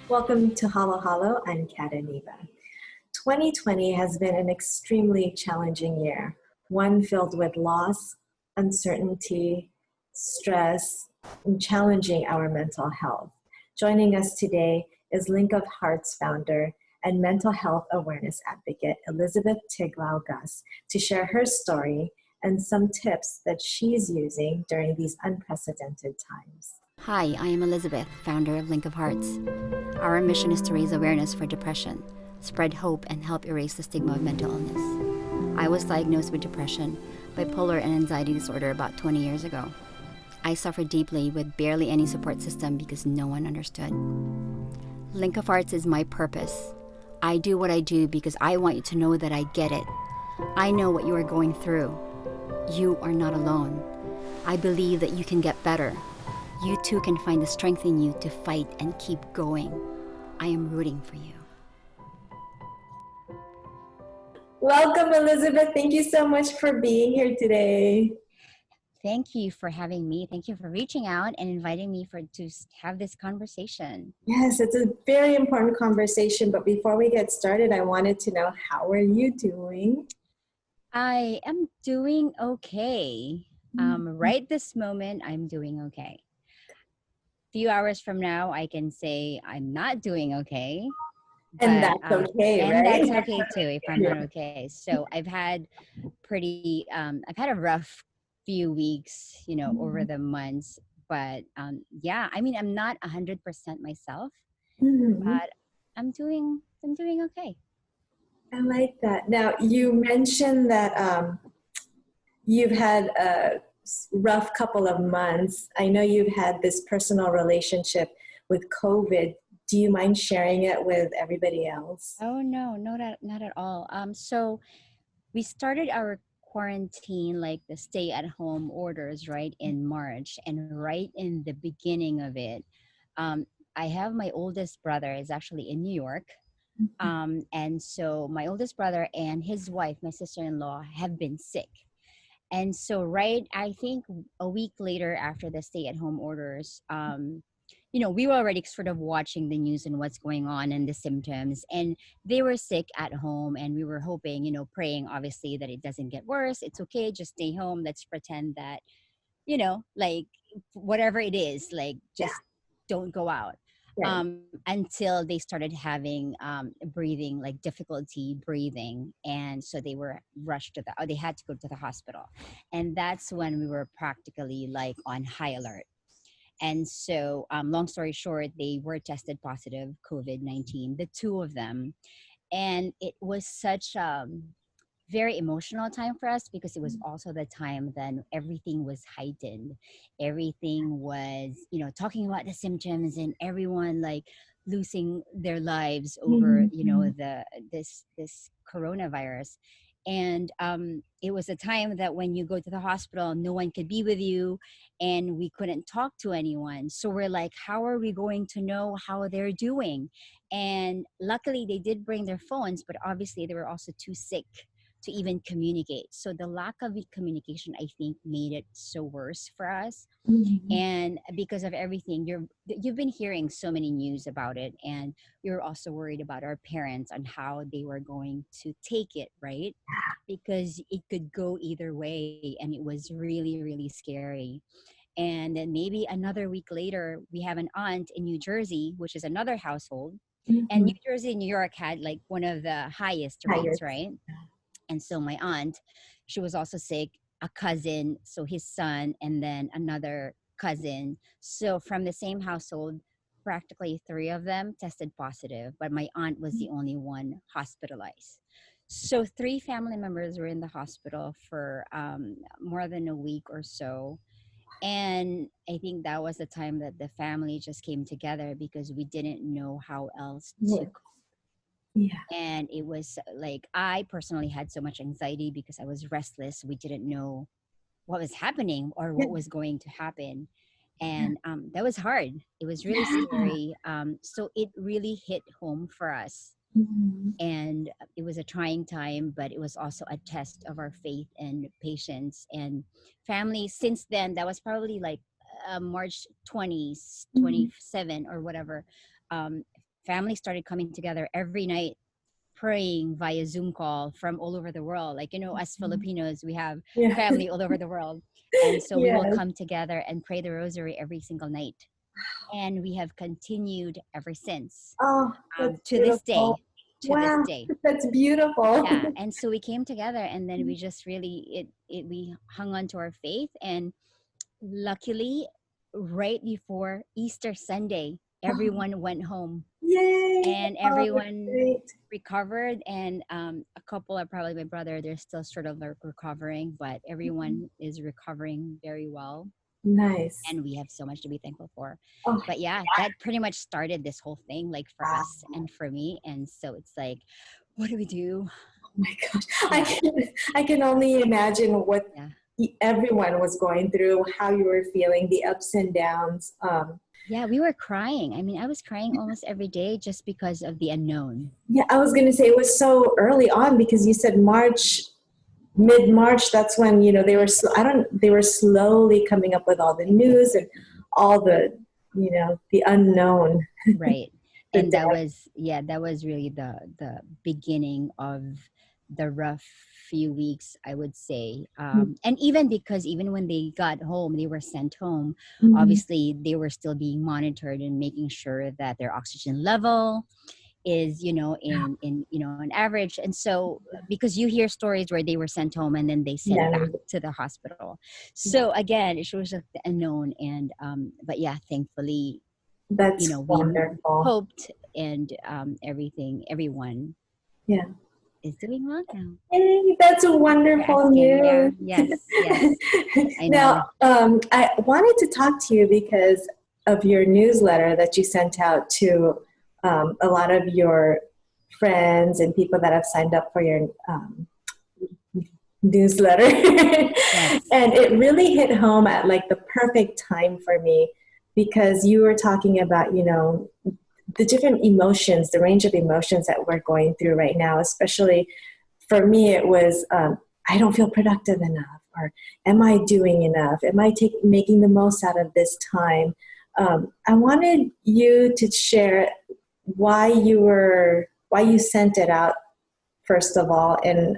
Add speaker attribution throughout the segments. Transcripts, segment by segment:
Speaker 1: Welcome to Halo Halo. I'm Kat Iniba. 2020 has been an extremely challenging year, one filled with loss, uncertainty, stress, and challenging our mental health. Joining us today is Link of Hearts founder and mental health awareness advocate, Elizabeth Tiglao Guss, to share her story and some tips that she's using during these unprecedented times.
Speaker 2: Hi, I am Elizabeth, founder of Link of Hearts. Our mission is to raise awareness for depression, spread hope, and help erase the stigma of mental illness. I was diagnosed with depression, bipolar, and anxiety disorder about 20 years ago. I suffered deeply with barely any support system because no one understood. Link of Hearts is my purpose. I do what I do because I want you to know that I get it. I know what you are going through. You are not alone. I believe that you can get better. You too can find the strength in you to fight and keep going. I am rooting for you.
Speaker 1: Welcome, Elizabeth. Thank you so much for being here today.
Speaker 2: Thank you for having me. Thank you for reaching out and inviting me to have this conversation.
Speaker 1: Yes, it's a very important conversation. But before we get started, I wanted to know, how are you doing?
Speaker 2: I am doing okay. Right this moment, I'm doing okay. Few hours from now, I can say I'm not doing okay.
Speaker 1: And that's okay,
Speaker 2: and
Speaker 1: right?
Speaker 2: that's okay too if I'm
Speaker 1: Yeah.
Speaker 2: not okay. So I've had a rough few weeks, over the months. But yeah, I mean, I'm not 100% myself,
Speaker 1: Mhm.
Speaker 2: but I'm doing okay.
Speaker 1: I like that. Now, you mentioned that you've had a rough couple of months. I know you've had this personal relationship with COVID. Do you mind sharing it with everybody else?
Speaker 2: Oh no, not at all. So we started our quarantine, like the stay at home orders, right, in March. And right in the beginning of it, um, I have my oldest brother is actually in New York. And so my oldest brother and his wife, my sister-in-law, have been sick. And so, right, I think a week later after the stay at home orders, we were already sort of watching the news and what's going on and the symptoms. And they were sick at home. And we were hoping, praying, obviously, that it doesn't get worse. It's okay. Just stay home. Let's pretend that, like whatever it is, like
Speaker 1: Yeah,
Speaker 2: just don't go out.
Speaker 1: right.
Speaker 2: Until they started having breathing, like difficulty breathing. And so they were rushed they had to go to the hospital. And that's when we were practically like on high alert. And so, long story short, they were tested positive COVID-19, the two of them. And it was such very emotional time for us because it was also the time then everything was heightened. Everything was, talking about the symptoms and everyone like losing their lives over,
Speaker 1: Mhm.
Speaker 2: this coronavirus. And it was a time that when you go to the hospital, no one could be with you and we couldn't talk to anyone. So we're like, how are we going to know how they're doing? And luckily they did bring their phones, but obviously they were also too sick to even communicate. So the lack of communication, I think, made it so worse for us.
Speaker 1: Mhm.
Speaker 2: And because of everything, you've been hearing so many news about it, and you're also worried about our parents on how they were going to take it, right? Because it could go either way, and it was really, really scary. And then maybe another week later, we have an aunt in New Jersey, which is another household. And New
Speaker 1: Mhm.
Speaker 2: Jersey and New York had like one of the highest
Speaker 1: Tired.
Speaker 2: rates, right? And so my aunt, she was also sick, a cousin, so his son, and then another cousin. So from the same household, practically three of them tested positive, but my aunt was the only one hospitalized. So three family members were in the hospital for more than a week or so. And I think that was the time that the family just came together because we didn't know how else to.
Speaker 1: Yeah. Yeah.
Speaker 2: And it was like I personally had so much anxiety because I was restless. We didn't know what was happening or what was going to happen. And that was hard. It was really
Speaker 1: Yeah.
Speaker 2: scary. So it really hit home for us.
Speaker 1: Mhm.
Speaker 2: And it was a trying time, but it was also a test of our faith and patience and family. Since then, that was probably like March 20th,
Speaker 1: Mhm.
Speaker 2: 27 or whatever. Um, families started coming together every night, praying via Zoom call from all over the world. Like, as Filipinos, we have
Speaker 1: Yeah.
Speaker 2: family all over the world. And so we will
Speaker 1: Yes.
Speaker 2: come together and pray the rosary every single night. And we have continued ever since,
Speaker 1: Oh, that's
Speaker 2: to this day.
Speaker 1: beautiful.
Speaker 2: To this
Speaker 1: Wow,
Speaker 2: day.
Speaker 1: that's beautiful.
Speaker 2: Yeah. And so we came together, and then we just really, we hung on to our faith. And luckily, right before Easter Sunday, everyone went home,
Speaker 1: Yay.
Speaker 2: and
Speaker 1: Oh, that's
Speaker 2: everyone
Speaker 1: great.
Speaker 2: recovered. And a couple are probably my brother, they're still sort of like recovering, but everyone is recovering very well.
Speaker 1: Nice.
Speaker 2: And we have so much to be thankful for.
Speaker 1: Oh,
Speaker 2: But yeah, that pretty much started this whole thing, like for
Speaker 1: wow.
Speaker 2: us and for me. And so it's like, what do we do?
Speaker 1: Oh my gosh.
Speaker 2: Yeah.
Speaker 1: I can only imagine what
Speaker 2: Yeah.
Speaker 1: everyone was going through, how you were feeling, the ups and downs.
Speaker 2: Yeah, we were crying. I mean, I was crying almost every day just because of the unknown.
Speaker 1: Yeah, I was going to say it was so early on because you said March, mid-March. That's when they were. They were slowly coming up with all the news and all the the unknown.
Speaker 2: Right.
Speaker 1: The
Speaker 2: And that
Speaker 1: death.
Speaker 2: was, yeah, that was really the beginning of the rough few weeks, I would say. And even because even when they got home, they were sent home,
Speaker 1: Mhm.
Speaker 2: obviously they were still being monitored and making sure that their oxygen level is, an average. And so, because you hear stories where they were sent home and then they sent
Speaker 1: Yeah,
Speaker 2: back to the hospital. So again, it was just the unknown. And but yeah, thankfully,
Speaker 1: that's
Speaker 2: we
Speaker 1: wonderful.
Speaker 2: hoped, and everyone
Speaker 1: Yeah.
Speaker 2: is doing well now.
Speaker 1: Hey, that's a
Speaker 2: You're
Speaker 1: wonderful
Speaker 2: asking, yeah,
Speaker 1: news.
Speaker 2: yes, I
Speaker 1: Now,
Speaker 2: know.
Speaker 1: I wanted to talk to you because of your newsletter that you sent out to a lot of your friends and people that have signed up for your newsletter.
Speaker 2: Yes,
Speaker 1: And it really hit home at like the perfect time for me because you were talking about, the different emotions, the range of emotions that we're going through right now, especially for me, it was, I don't feel productive enough, or am I doing enough? Am I making the most out of this time? I wanted you to share why you sent it out, first of all, and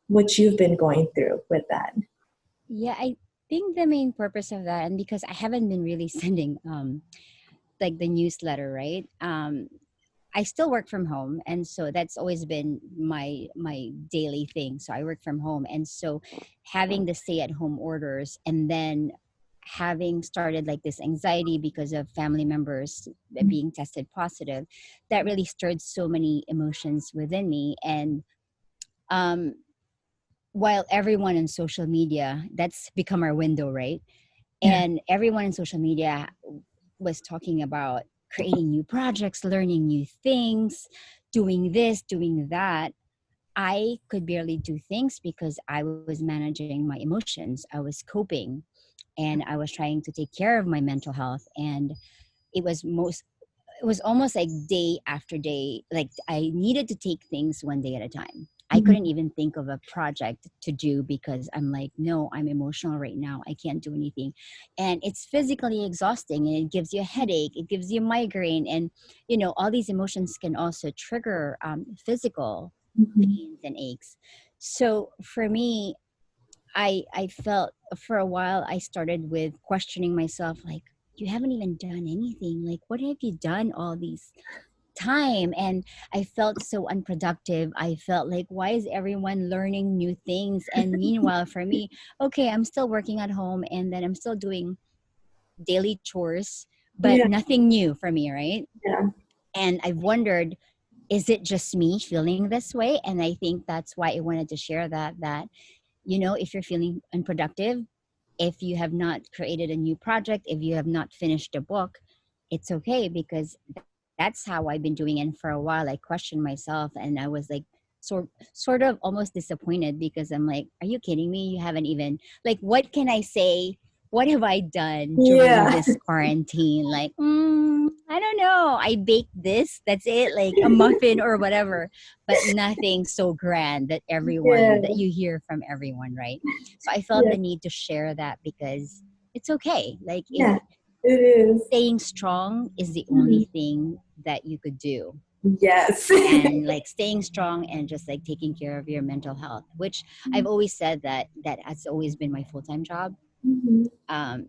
Speaker 1: what you've been going through with that.
Speaker 2: yeah, I think the main purpose of that, and because I haven't been really sending like the newsletter, right? I still work from home, and so that's always been my daily thing. So I work from home, and so having the stay at home orders, and then having started like this anxiety because of family members being tested positive, that really stirred so many emotions within me. And um, while everyone on social media, that's become our window, right?
Speaker 1: Yeah.
Speaker 2: And everyone in social media was talking about creating new projects, learning new things, doing this, doing that. I could barely do things because I was managing my emotions. I was coping, and I was trying to take care of my mental health. And it was it was almost like day after day, like I needed to take things one day at a time. I couldn't
Speaker 1: Mhm.
Speaker 2: even think of a project to do because I'm like, no, I'm emotional right now, I can't do anything. And it's physically exhausting, and it gives you a headache, it gives you a migraine. And all these emotions can also trigger physical
Speaker 1: Mhm.
Speaker 2: pains and aches. So for me, I felt for a while, I started with questioning myself, like, you haven't even done anything. Like, what have you done all these time? And I felt so unproductive. I felt like, why is everyone learning new things? And meanwhile, for me, okay, I'm still working at home, and then I'm still doing daily chores, but
Speaker 1: Yeah.
Speaker 2: nothing new for me, right?
Speaker 1: Yeah.
Speaker 2: And I've wondered, is it just me feeling this way? And I think that's why I wanted to share that if you're feeling unproductive, if you have not created a new project, if you have not finished a book, it's okay, because that's how I've been doing. And for a while, I questioned myself, and I was like, sort of almost disappointed, because I'm like, are you kidding me? You haven't even, like, what can I say? What have I done during
Speaker 1: Yeah.
Speaker 2: this quarantine? Like, I don't know. I baked this. That's it, like a muffin or whatever, but nothing so grand
Speaker 1: Yeah.
Speaker 2: that you hear from everyone, right? So I felt
Speaker 1: Yeah.
Speaker 2: the need to share that, because it's okay. Like, if
Speaker 1: Yeah. It is.
Speaker 2: staying strong is the
Speaker 1: Mhm.
Speaker 2: only thing that you could do,
Speaker 1: Yes.
Speaker 2: and like staying strong and just like taking care of your mental health, which I've always said that that has always been my full-time job.
Speaker 1: Mhm.
Speaker 2: um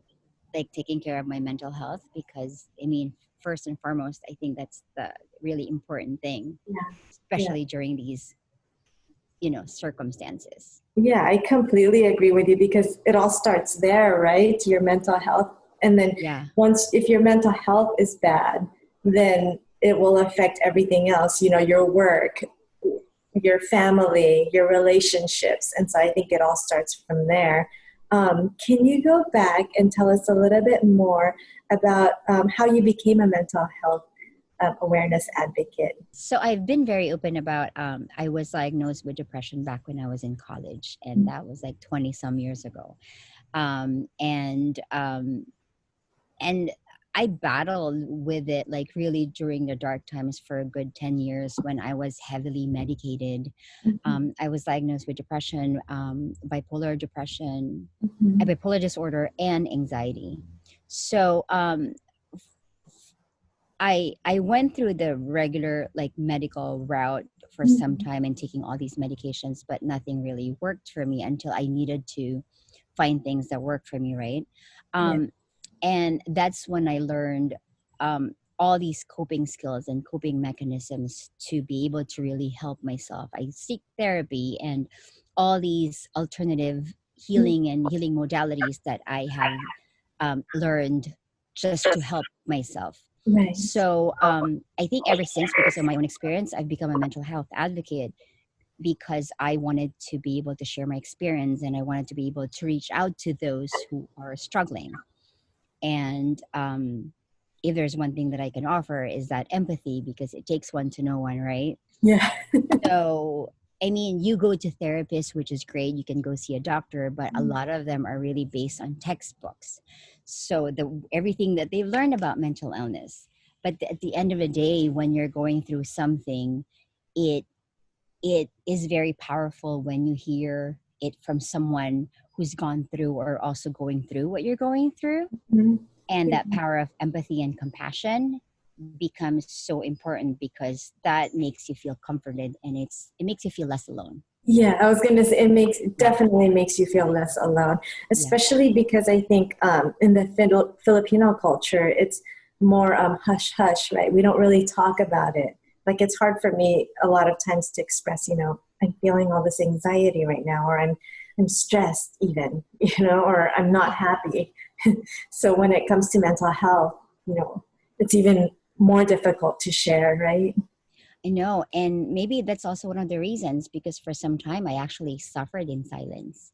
Speaker 2: like taking care of my mental health, because I mean, first and foremost, I think that's the really important thing,
Speaker 1: Yeah. Yeah.
Speaker 2: especially during these, circumstances.
Speaker 1: Yeah, I completely agree with you because it all starts there, right? Your mental health. And then
Speaker 2: Yeah.
Speaker 1: if your mental health is bad, then it will affect everything else, your work, your family, your relationships. And so I think it all starts from there. Can you go back and tell us a little bit more about how you became a mental health awareness advocate?
Speaker 2: So I've been very open about, I was diagnosed with depression back when I was in college, and that was like 20 some years ago. And I battled with it like really during the dark times for a good 10 years when I was heavily medicated.
Speaker 1: Mhm.
Speaker 2: I was diagnosed with depression, bipolar depression, a
Speaker 1: Mhm.
Speaker 2: bipolar disorder, and anxiety. So I went through the regular like medical route for some
Speaker 1: Mhm.
Speaker 2: time and taking all these medications, but nothing really worked for me until I needed to find things that work for me, right?
Speaker 1: Yeah.
Speaker 2: Um, and that's when I learned all these coping skills and coping mechanisms to be able to really help myself. I seek therapy and all these alternative healing modalities that I have learned just to help myself.
Speaker 1: Right.
Speaker 2: So I think ever since, because of my own experience, I've become a mental health advocate, because I wanted to be able to share my experience, and I wanted to be able to reach out to those who are struggling. And if there's one thing that I can offer is that empathy, because it takes one to know one, right?
Speaker 1: Yeah.
Speaker 2: So, I mean, you go to therapists, which is great. You can go see a doctor, but a lot of them are really based on textbooks. So everything that they've learned about mental illness. But at the end of the day, when you're going through something, it it is very powerful when you hear it from someone who's gone through or also going through what you're going through.
Speaker 1: Mhm.
Speaker 2: And that power of empathy and compassion becomes so important, because that makes you feel comforted, and it makes you feel less alone.
Speaker 1: Yeah, I was going to say it
Speaker 2: Yeah.
Speaker 1: definitely makes you feel less alone,
Speaker 2: Yeah.
Speaker 1: especially because I think in the Filipino culture, it's more hush hush, right? We don't really talk about it. Like it's hard for me a lot of times to express, I'm feeling all this anxiety right now, or I'm stressed even, or I'm not happy. So when it comes to mental health, it's even more difficult to share, right?
Speaker 2: I know. And maybe that's also one of the reasons, because for some time I actually suffered in silence.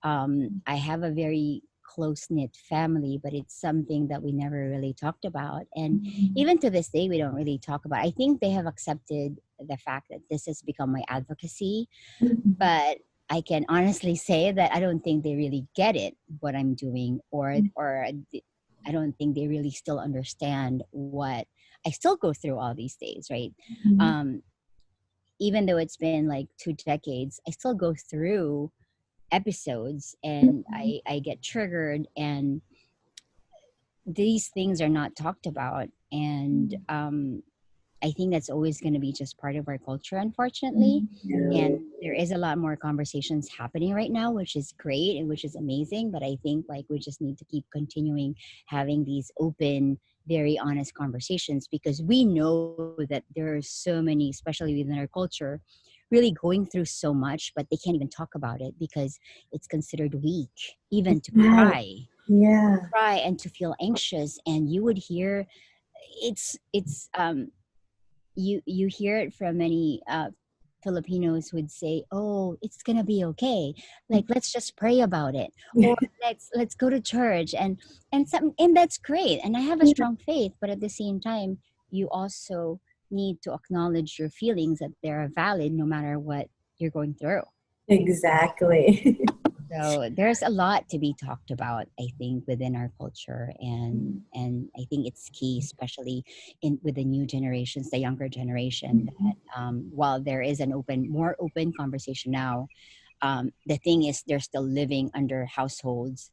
Speaker 2: I have a very close knit family, but it's something that we never really talked about. And even to this day, we don't really talk about. I think they have accepted the fact that this has become my advocacy,
Speaker 1: Mhm.
Speaker 2: but I can honestly say that I don't think they really get it, what I'm doing, I don't think they really still understand what I still go through all these days, right?
Speaker 1: Mhm.
Speaker 2: Um, Even though it's been like 2 decades, I still go through episodes, and I get triggered, and these things are not talked about. And I think that's always going to be just part of our culture, unfortunately. And there is a lot more conversations happening right now, which is great and which is amazing. But I think like we just need to keep continuing having these open, very honest conversations, because we know that there are so many, especially within our culture, really going through so much, but they can't even talk about it because it's considered weak, even to
Speaker 1: Right. Yeah.
Speaker 2: cry and to feel anxious. And you would hear it's you hear it from many Filipinos would say, "Oh, it's gonna be okay. Like, let's just pray about it, or let's go to church." And that's great. And I have a strong faith, but at the same time, you also need to acknowledge your feelings, that they are valid no matter what you're going through.
Speaker 1: Exactly.
Speaker 2: So there's a lot to be talked about, I think, within our culture, and I think it's key, especially in with the new generations, the younger generation. That while there is an more open conversation now, the thing is they're still living under households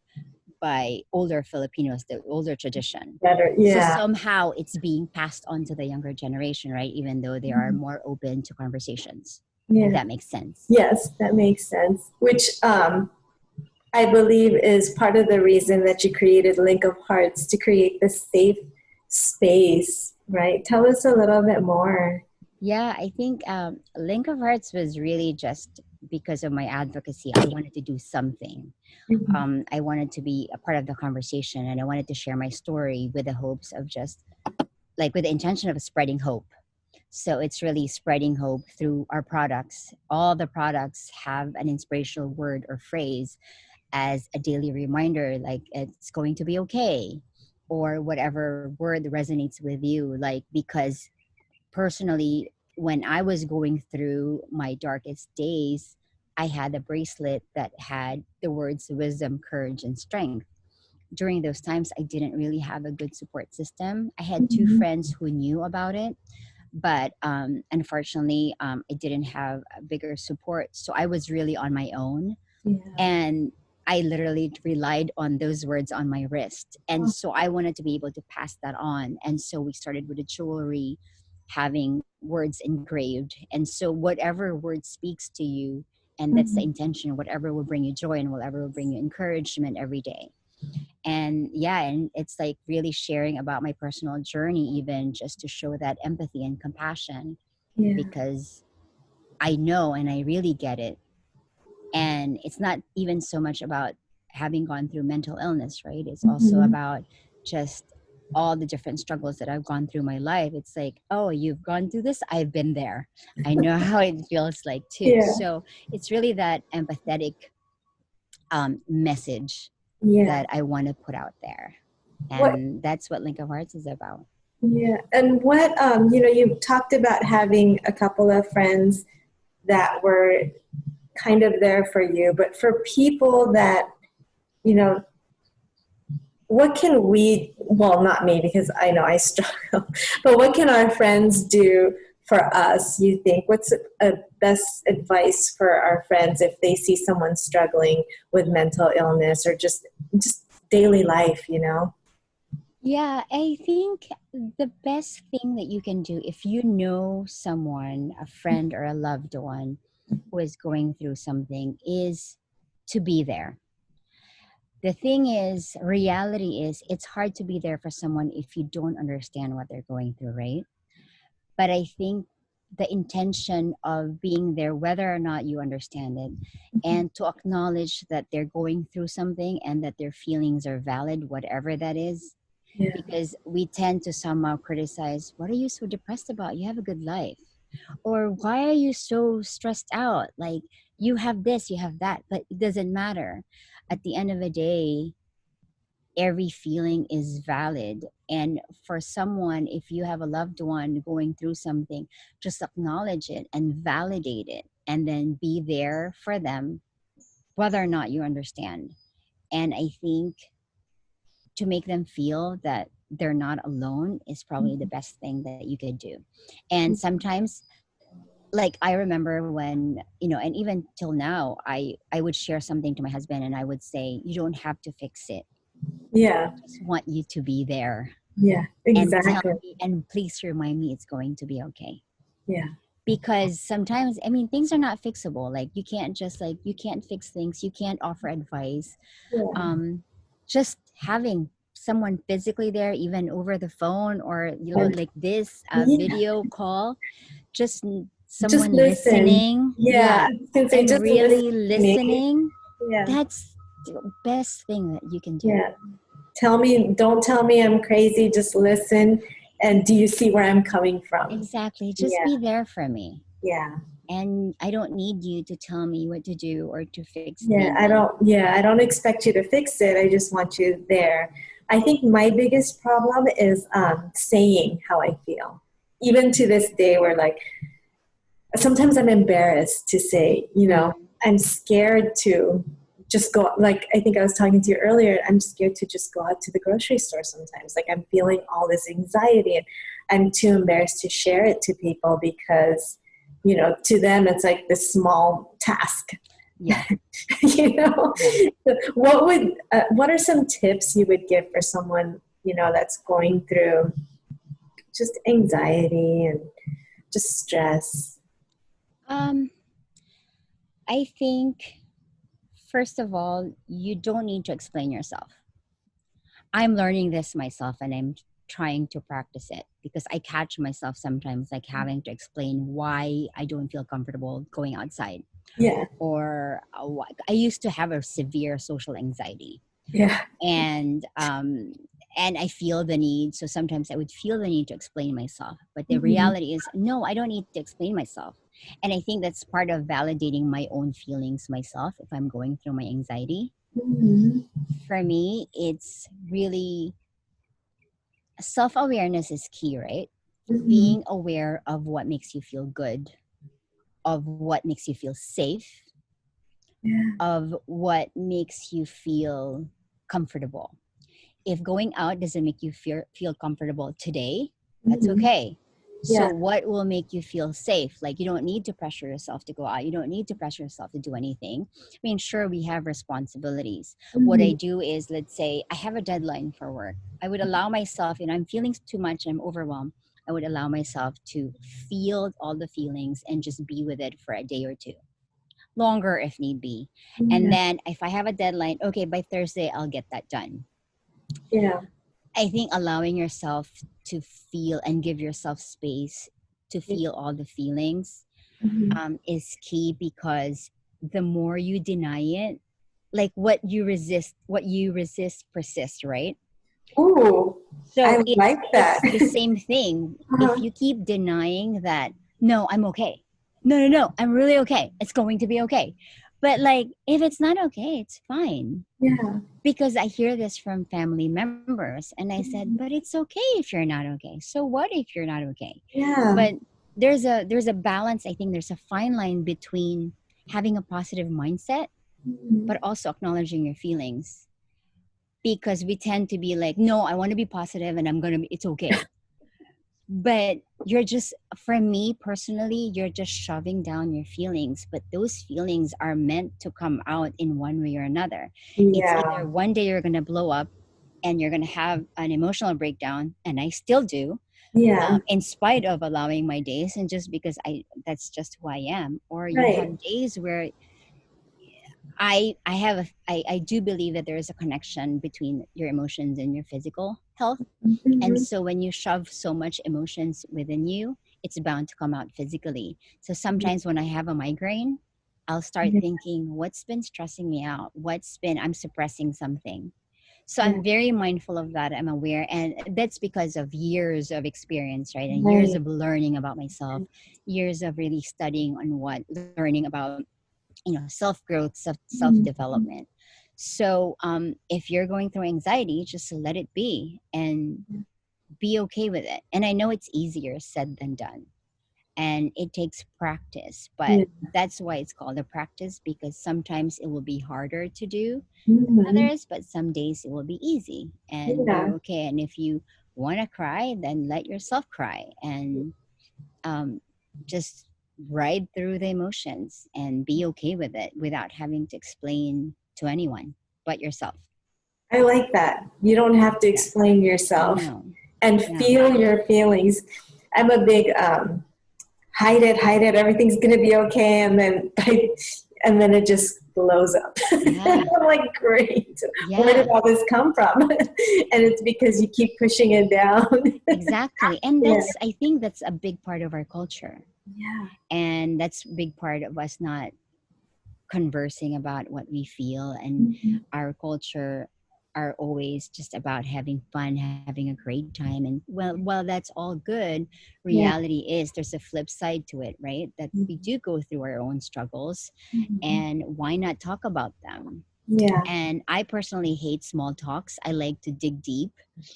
Speaker 2: by older Filipinos, the older tradition.
Speaker 1: Better,
Speaker 2: So
Speaker 1: yeah.
Speaker 2: somehow it's being passed on to the younger generation, right? Even though they are more open to conversations, if
Speaker 1: Yeah.
Speaker 2: that makes sense.
Speaker 1: Yes, that makes sense. Which I believe is part of the reason that you created Link of Hearts, to create this safe space, right? Tell us a little bit more.
Speaker 2: Yeah, I think Link of Hearts was really just because of my advocacy. I wanted to do something.
Speaker 1: Mhm.
Speaker 2: I wanted to be a part of the conversation, and I wanted to share my story with the hopes of just like with the intention of spreading hope. So it's really spreading hope through our products. All the products have an inspirational word or phrase as a daily reminder, like it's going to be okay, or whatever word resonates with you. Like, because personally, when I was going through my darkest days, I had a bracelet that had the words wisdom, courage, and strength. During those times, I didn't really have a good support system. I had two
Speaker 1: Mhm.
Speaker 2: friends who knew about it, but unfortunately, I didn't have a bigger support. So I was really on my own.
Speaker 1: Yeah.
Speaker 2: And I literally relied on those words on my wrist. And so I wanted to be able to pass that on. And so we started with the jewelry, having words engraved. And so whatever word speaks to you, and that's the
Speaker 1: Mhm.
Speaker 2: intention, whatever will bring you joy and whatever will bring you encouragement every day. And yeah, and it's like really sharing about my personal journey, even just to show that empathy and compassion,
Speaker 1: Yeah.
Speaker 2: because I know and I really get it. And it's not even so much about having gone through mental illness, right? It's also
Speaker 1: Mhm.
Speaker 2: about just all the different struggles that I've gone through my life. It's like, oh, you've gone through this, I've been there, I know how it feels like too.
Speaker 1: Yeah.
Speaker 2: So it's really that empathetic message
Speaker 1: Yeah.
Speaker 2: that I want to put out there,
Speaker 1: What?
Speaker 2: and that's what Link of Hearts is about.
Speaker 1: Yeah. And what? You talked about having a couple of friends that were kind of there for you, but for people that, you know, what can we, well, not me, because I know I struggle, but what can our friends do for us, you think? What's a best advice for our friends if they see someone struggling with mental illness, or just daily life, you know?
Speaker 2: Yeah, I think the best thing that you can do if you know someone, a friend or a loved one who is going through something, is to be there. The thing is, reality is, it's hard to be there for someone if you don't understand what they're going through, right? But I think the intention of being there, whether or not you understand it, and to acknowledge that they're going through something and that their feelings are valid, whatever that is,
Speaker 1: Yeah.
Speaker 2: because we tend to somehow criticize, what are you so depressed about, you have a good life, or why are you so stressed out, like you have this, you have that. But it doesn't matter. At the end of the day, every feeling is valid. And for someone, if you have a loved one going through something, just acknowledge it and validate it, and then be there for them whether or not you understand. And I think to make them feel that they're not alone is probably the best thing that you could do. And sometimes, like I remember when, and even till now, I would share something to my husband and I would say, you don't have to fix it,
Speaker 1: Yeah.
Speaker 2: just want you to be there
Speaker 1: Yeah.
Speaker 2: and tell
Speaker 1: Exactly.
Speaker 2: me, and please remind me it's going to be okay.
Speaker 1: Yeah.
Speaker 2: Because sometimes, I mean, things are not fixable. Like you can't just, like, you can't fix things, you can't offer advice.
Speaker 1: Yeah.
Speaker 2: Just having someone physically there, even over the phone, or
Speaker 1: And
Speaker 2: like this
Speaker 1: yeah,
Speaker 2: video call, just
Speaker 1: just
Speaker 2: someone
Speaker 1: listen.
Speaker 2: listening.
Speaker 1: Yeah.
Speaker 2: Yeah,
Speaker 1: I was gonna say
Speaker 2: and
Speaker 1: just
Speaker 2: really
Speaker 1: listening.
Speaker 2: listening.
Speaker 1: Yeah.
Speaker 2: That's the best thing that you can do.
Speaker 1: Yeah. Don't tell me I'm crazy, just listen. And do you see where I'm coming from?
Speaker 2: Exactly, just
Speaker 1: Yeah.
Speaker 2: be there for me.
Speaker 1: Yeah.
Speaker 2: And I don't need you to tell me what to do or to fix
Speaker 1: Yeah.
Speaker 2: things.
Speaker 1: I don't expect you to fix it. I just want you there. I think my biggest problem is saying how I feel. Even to this day, where like sometimes I'm embarrassed to say, I'm scared to just go. Like, I think I was talking to you earlier, I'm scared to just go out to the grocery store sometimes. Like, I'm feeling all this anxiety and I'm too embarrassed to share it to people because, to them, it's like this small task.
Speaker 2: Yeah.
Speaker 1: You know,
Speaker 2: Yeah.
Speaker 1: what are some tips you would give for someone, that's going through just anxiety and just stress?
Speaker 2: Um, I think, first of all, you don't need to explain yourself. I'm learning this myself and I'm trying to practice it because I catch myself sometimes like having to explain why I don't feel comfortable going outside.
Speaker 1: Yeah,
Speaker 2: Or I used to have a severe social anxiety,
Speaker 1: yeah.
Speaker 2: and I feel the need. So sometimes I would feel the need to explain myself, but the
Speaker 1: Hmm.
Speaker 2: reality is, no, I don't need to explain myself. And I think that's part of validating my own feelings myself if I'm going through my anxiety.
Speaker 1: Hmm.
Speaker 2: For me, it's really self-awareness is key, right?
Speaker 1: Hmm.
Speaker 2: Being aware of what makes you feel good, of what makes you feel safe,
Speaker 1: Yeah.
Speaker 2: of what makes you feel comfortable. If going out doesn't make you feel comfortable today, that's
Speaker 1: Hmm.
Speaker 2: okay. So
Speaker 1: Yeah.
Speaker 2: what will make you feel safe? Like, you don't need to pressure yourself to go out. You don't need to pressure yourself to do anything. I mean, sure, we have responsibilities. What I
Speaker 1: Hmm.
Speaker 2: do is, let's say I have a deadline for work. I would allow myself, I'm feeling too much, I'm overwhelmed. I would allow myself to feel all the feelings and just be with it for a day or two, longer if need be. And
Speaker 1: Yeah.
Speaker 2: then if I have a deadline, okay, by Thursday, I'll get that done.
Speaker 1: Yeah.
Speaker 2: I think allowing yourself to feel and give yourself space to feel all the feelings
Speaker 1: Hmm.
Speaker 2: is key, because the more you deny it, like what you resist persists, right?
Speaker 1: Ooh,
Speaker 2: So
Speaker 1: I like that.
Speaker 2: it's the same thing. If
Speaker 1: Uh-huh.
Speaker 2: you keep denying that, no, I'm okay. No, I'm really okay. It's going to be okay. But like, if it's not okay, it's fine.
Speaker 1: Yeah.
Speaker 2: Because I hear this from family members, and I said, but it's okay if you're not okay. So what if you're not okay?
Speaker 1: Yeah.
Speaker 2: But there's a balance. I think there's a fine line between having a positive mindset
Speaker 1: Mhm.
Speaker 2: but also acknowledging your feelings, because we tend to be like, no, I want to be positive and I'm gonna be, it's okay. But you're just, for me personally, you're just shoving down your feelings, but those feelings are meant to come out in one way or another. It's
Speaker 1: Yeah.
Speaker 2: either one day you're going to blow up and you're going to have an emotional breakdown, and I still do,
Speaker 1: Yeah.
Speaker 2: in spite of allowing my days, and just because that's just who I am. Or you
Speaker 1: Right.
Speaker 2: have days where I do believe that there is a connection between your emotions and your physical health. And
Speaker 1: Hmm.
Speaker 2: so when you shove so much emotions within you, it's bound to come out physically. So sometimes when I have a migraine, I'll start
Speaker 1: Yeah.
Speaker 2: thinking, what's been stressing me out? I'm suppressing something. So
Speaker 1: Yeah.
Speaker 2: I'm very mindful of that. I'm aware. And that's because of years of experience, right? And years
Speaker 1: Right.
Speaker 2: of learning about myself, years of really studying on learning about, self growth, self
Speaker 1: Mhm.
Speaker 2: development. So if you're going through anxiety, just let it be and be okay with it. And I know it's easier said than done, and it takes practice, but
Speaker 1: Yeah.
Speaker 2: that's why it's called a practice, because sometimes it will be harder to do than
Speaker 1: Mhm.
Speaker 2: others, but some days it will be easy and
Speaker 1: Yeah.
Speaker 2: you're okay. And if you want to cry, then let yourself cry, and um, just ride through the emotions and be okay with it without having to explain to anyone but yourself.
Speaker 1: I like that. You don't have to
Speaker 2: Yeah.
Speaker 1: explain yourself
Speaker 2: No.
Speaker 1: and
Speaker 2: No.
Speaker 1: feel your feelings. I'm a big hide it, everything's gonna be okay, and then and then it just blows up.
Speaker 2: Yeah.
Speaker 1: I'm like, great. Where did
Speaker 2: Yeah.
Speaker 1: all this come from? And it's because you keep pushing it down.
Speaker 2: Exactly. And
Speaker 1: Yeah.
Speaker 2: I think that's a big part of our culture.
Speaker 1: Yeah.
Speaker 2: And that's a big part of us not conversing about what we feel. And
Speaker 1: Mhm.
Speaker 2: our culture are always just about having fun, having a great time. And well, that's all good.
Speaker 1: Yeah.
Speaker 2: Reality is there's a flip side to it, right? That we do go through our own struggles,
Speaker 1: Mhm.
Speaker 2: and why not talk about them?
Speaker 1: Yeah.
Speaker 2: And I personally hate small talks. I like to dig deep.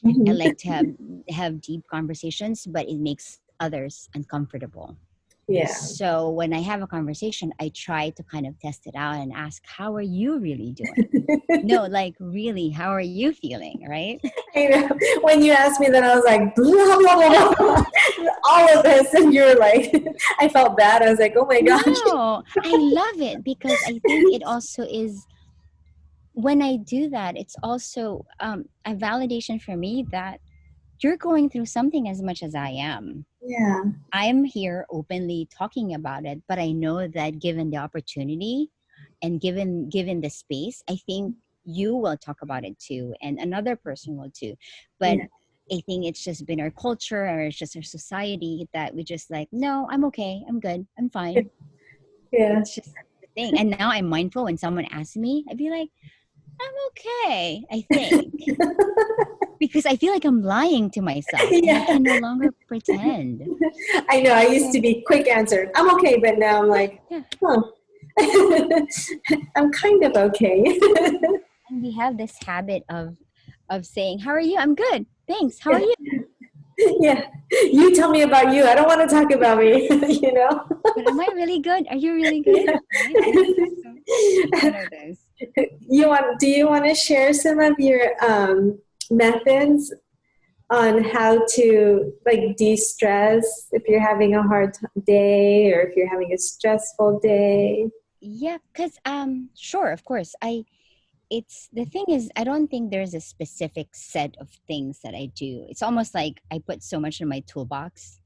Speaker 2: I
Speaker 1: Mhm.
Speaker 2: like to have deep conversations, but it makes others uncomfortable.
Speaker 1: Yeah.
Speaker 2: So when I have a conversation, I try to kind of test it out and ask, how are you really doing? No, like, really, how are you feeling? Right?
Speaker 1: I know. When you asked me that, I was like, blah, blah, blah, blah. all of this, and you're like, I felt bad. I was like, oh my gosh.
Speaker 2: No, I love it because I think it also is, when I do that, it's also a validation for me that you're going through something as much as I am.
Speaker 1: Yeah.
Speaker 2: I'm here openly talking about it, but I know that given the opportunity and given the space, I think you will talk about it too, and another person will too. But
Speaker 1: Yeah.
Speaker 2: I think it's just been our culture, or it's just our society, that we just like, no, I'm okay, I'm good, I'm fine.
Speaker 1: Yeah.
Speaker 2: It's just the thing. And now I'm mindful when someone asks me, I'd be like, I'm okay, I think. Because I feel like I'm lying to myself and I
Speaker 1: Yeah.
Speaker 2: can no longer pretend.
Speaker 1: I know. I used
Speaker 2: So,
Speaker 1: to be quick answer. I'm okay, but now I'm
Speaker 2: yeah,
Speaker 1: like,
Speaker 2: yeah.
Speaker 1: huh. I'm kind of okay.
Speaker 2: And we have this habit of saying, how are you? I'm good. Thanks. How are
Speaker 1: Yeah.
Speaker 2: you?
Speaker 1: Yeah. You tell me about you. I don't want to talk about me, you know?
Speaker 2: But am I really good? Are you really good? Right? I think so. It's one of those.
Speaker 1: Do you want to share some of your methods on how to like de-stress if you're having a hard day or if you're having a stressful day?
Speaker 2: Yeah, because sure, of course. It's the thing is, I don't think there's a specific set of things that I do. It's almost like I put so much in my toolbox,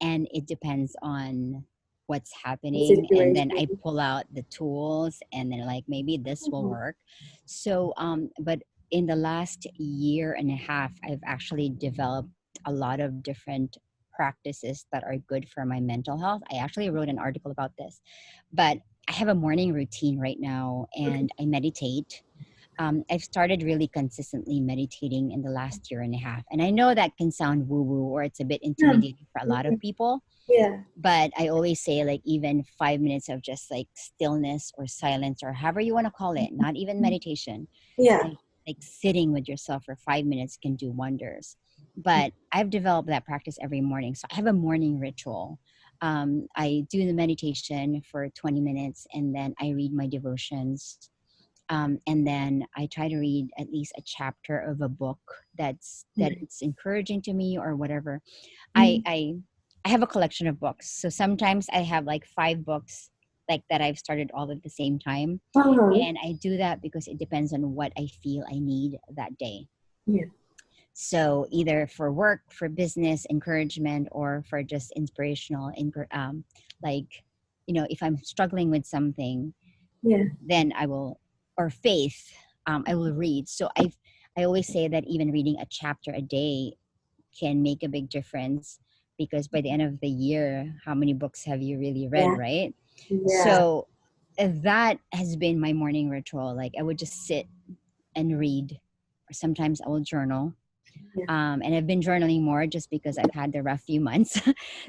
Speaker 2: and it depends on what's
Speaker 1: The
Speaker 2: happening, and then I
Speaker 1: situation.
Speaker 2: pull out the tools, and then like maybe this will
Speaker 1: Mhm.
Speaker 2: work. So but in the last year and a half, I've actually developed a lot of different practices that are good for my mental health. I actually wrote an article about this, but I have a morning routine right now,
Speaker 1: Okay.
Speaker 2: and I meditate. I've started really consistently meditating in the last year and a half. And I know that can sound woo woo, or it's a bit
Speaker 1: Yeah.
Speaker 2: intimidating for a lot of people.
Speaker 1: Yeah.
Speaker 2: But I always say, like, even 5 minutes of just like stillness or silence, or however you want to call it, not even meditation,
Speaker 1: Yeah.
Speaker 2: like, like sitting with yourself for 5 minutes can do wonders. But I've developed that practice every morning. So I have a morning ritual. I do the meditation for 20 minutes, and then I read my devotions, and then I try to read at least a chapter of a book that it's encouraging to me or whatever. I
Speaker 1: Mhm.
Speaker 2: I I have a collection of books, so sometimes I have like 5 books like that I've started all at the same time,
Speaker 1: Uh-huh.
Speaker 2: and I do that because it depends on what I feel I need that day.
Speaker 1: Yeah.
Speaker 2: So either for work, for business encouragement, or for just inspirational, like, if I'm struggling with something,
Speaker 1: Yeah.
Speaker 2: then I will, or faith, I will read. So I always say that even reading a chapter a day can make a big difference, because by the end of the year, how many books have you really read,
Speaker 1: Yeah.
Speaker 2: right?
Speaker 1: Yeah.
Speaker 2: So that has been my morning ritual. Like, I would just sit and read, or sometimes I will journal.
Speaker 1: Yeah.
Speaker 2: And I've been journaling more just because I've had the rough few months.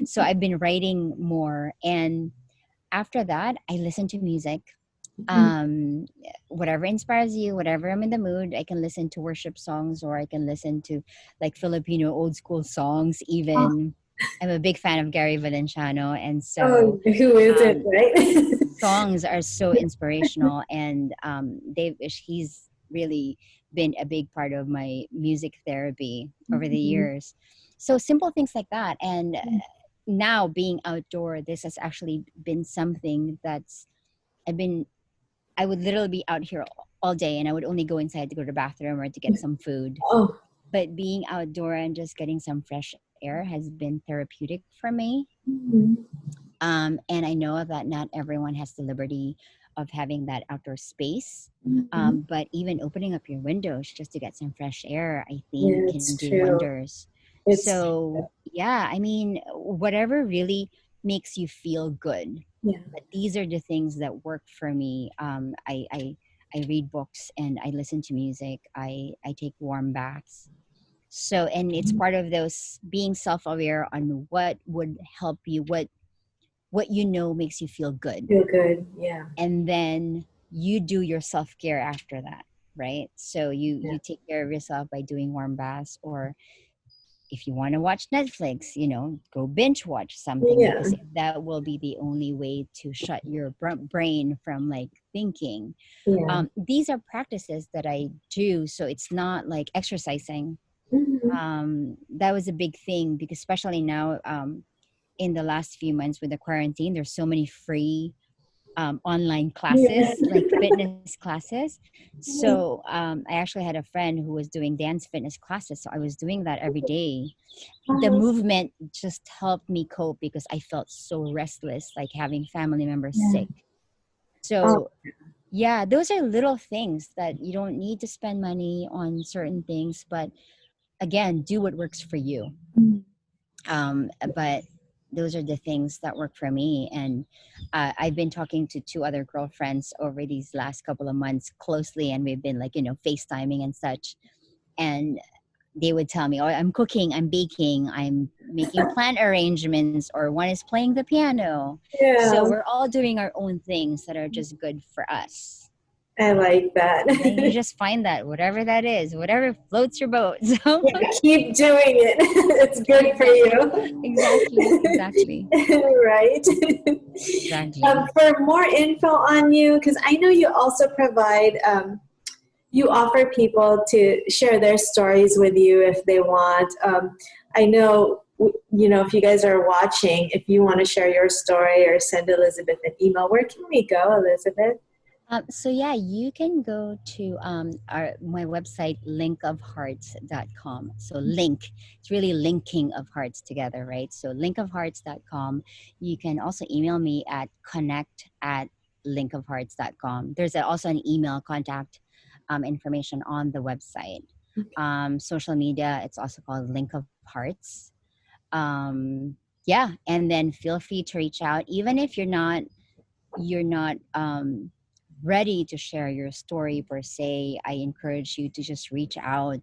Speaker 2: So I've been writing more. And after that, I listen to music.
Speaker 1: Mhm.
Speaker 2: um Whatever inspires you, whatever I'm in the mood, I can listen to worship songs, or I can listen to like Filipino old school songs
Speaker 1: Oh,
Speaker 2: even. I'm a big fan of Gary Valenciano, and so
Speaker 1: oh, who is it,
Speaker 2: um
Speaker 1: right?
Speaker 2: songs are so inspirational, and he's really been a big part of my music therapy over the
Speaker 1: Mhm.
Speaker 2: years. So simple things like that. And now being outdoor, this has actually been something that's I've been I would literally be out here all day, and I would only go inside to go to the bathroom or to get some food.
Speaker 1: Oh.
Speaker 2: But being outdoor and just getting some fresh air has been therapeutic for me.
Speaker 1: Mhm.
Speaker 2: And I know that not everyone has the liberty of having that outdoor space.
Speaker 1: Mhm.
Speaker 2: But even opening up your windows just to get some fresh air, I think
Speaker 1: Yeah,
Speaker 2: can
Speaker 1: it's
Speaker 2: do
Speaker 1: true.
Speaker 2: wonders.
Speaker 1: It's
Speaker 2: So,
Speaker 1: true.
Speaker 2: yeah, I mean, whatever really makes you feel good.
Speaker 1: Yeah.
Speaker 2: But these are the things that work for me. I read books and I listen to music. I take warm baths. So, and it's part of those being self-aware on what would help you, what makes you feel good,
Speaker 1: Feel good. Yeah.
Speaker 2: and then you do your self-care after that, right? So
Speaker 1: Yeah.
Speaker 2: you take care of yourself by doing warm baths, or if you want to watch Netflix, go binge watch something,
Speaker 1: Yeah.
Speaker 2: because that will be the only way to shut your brain from like thinking.
Speaker 1: Yeah.
Speaker 2: These are practices that I do, so it's not like exercising. That was a big thing because especially now, in the last few months with the quarantine, there's so many free online
Speaker 1: Yeah.
Speaker 2: classes, like fitness classes. So I actually had a friend who was doing dance fitness classes. So I was doing that every day. The movement just helped me cope because I felt so restless, like having family members
Speaker 1: Yeah.
Speaker 2: sick.
Speaker 1: Oh,
Speaker 2: So yeah, those are little things that you don't need to spend money on certain things, but again, do what works for you.
Speaker 1: mm,
Speaker 2: But those are the things that work for me. And I've been talking to two other girlfriends over these last couple of months closely, and we've been like, FaceTiming and such. And they would tell me, oh, I'm cooking, I'm baking, I'm making plant arrangements, or one is playing the piano. So
Speaker 1: yeah,
Speaker 2: we're all doing our own things that are just good for us.
Speaker 1: I like that.
Speaker 2: And then you just find that whatever that is, whatever floats your boat. So
Speaker 1: Yeah, keep doing it. It's good for you.
Speaker 2: exactly.
Speaker 1: Right?
Speaker 2: Exactly.
Speaker 1: For more info on you, because I know you also provide, you offer people to share their stories with you if they want. I know, if you guys are watching, if you want to share your story or send Elizabeth an email, where can we go, Elizabeth?
Speaker 2: So yeah, you can go to my website, linkofhearts.com. So link, it's really linking of hearts together, right? So linkofhearts.com. You can also email me at connect@linkofhearts.com. There's also an email contact information on the website. Social media, it's also called Link of Hearts. Yeah, and then feel free to reach out, even if you're not ready to share your story per se. I encourage you to just reach out,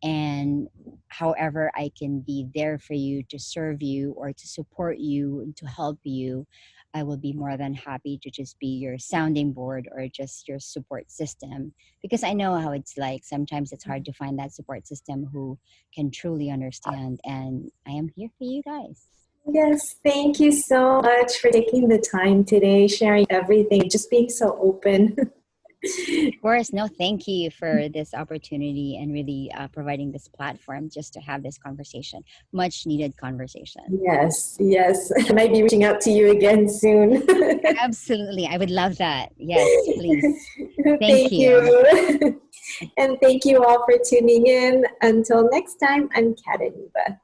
Speaker 2: and however I can be there for you to serve you or to support you, to help you, I will be more than happy to just be your sounding board or just your support system, because I know how it's like. Sometimes it's hard to find that support system who can truly understand, and I am here for you guys.
Speaker 1: Yes, thank you so much for taking the time today, sharing everything, just being so open.
Speaker 2: Of course, no, thank you for this opportunity and really providing this platform just to have this conversation, much needed conversation.
Speaker 1: Yes, yes. I might be reaching out to you again soon.
Speaker 2: Absolutely. I would love that. Yes, please. Thank
Speaker 1: Thank
Speaker 2: you.
Speaker 1: you. And thank you all for tuning in. Until next time, I'm Kat Iniba.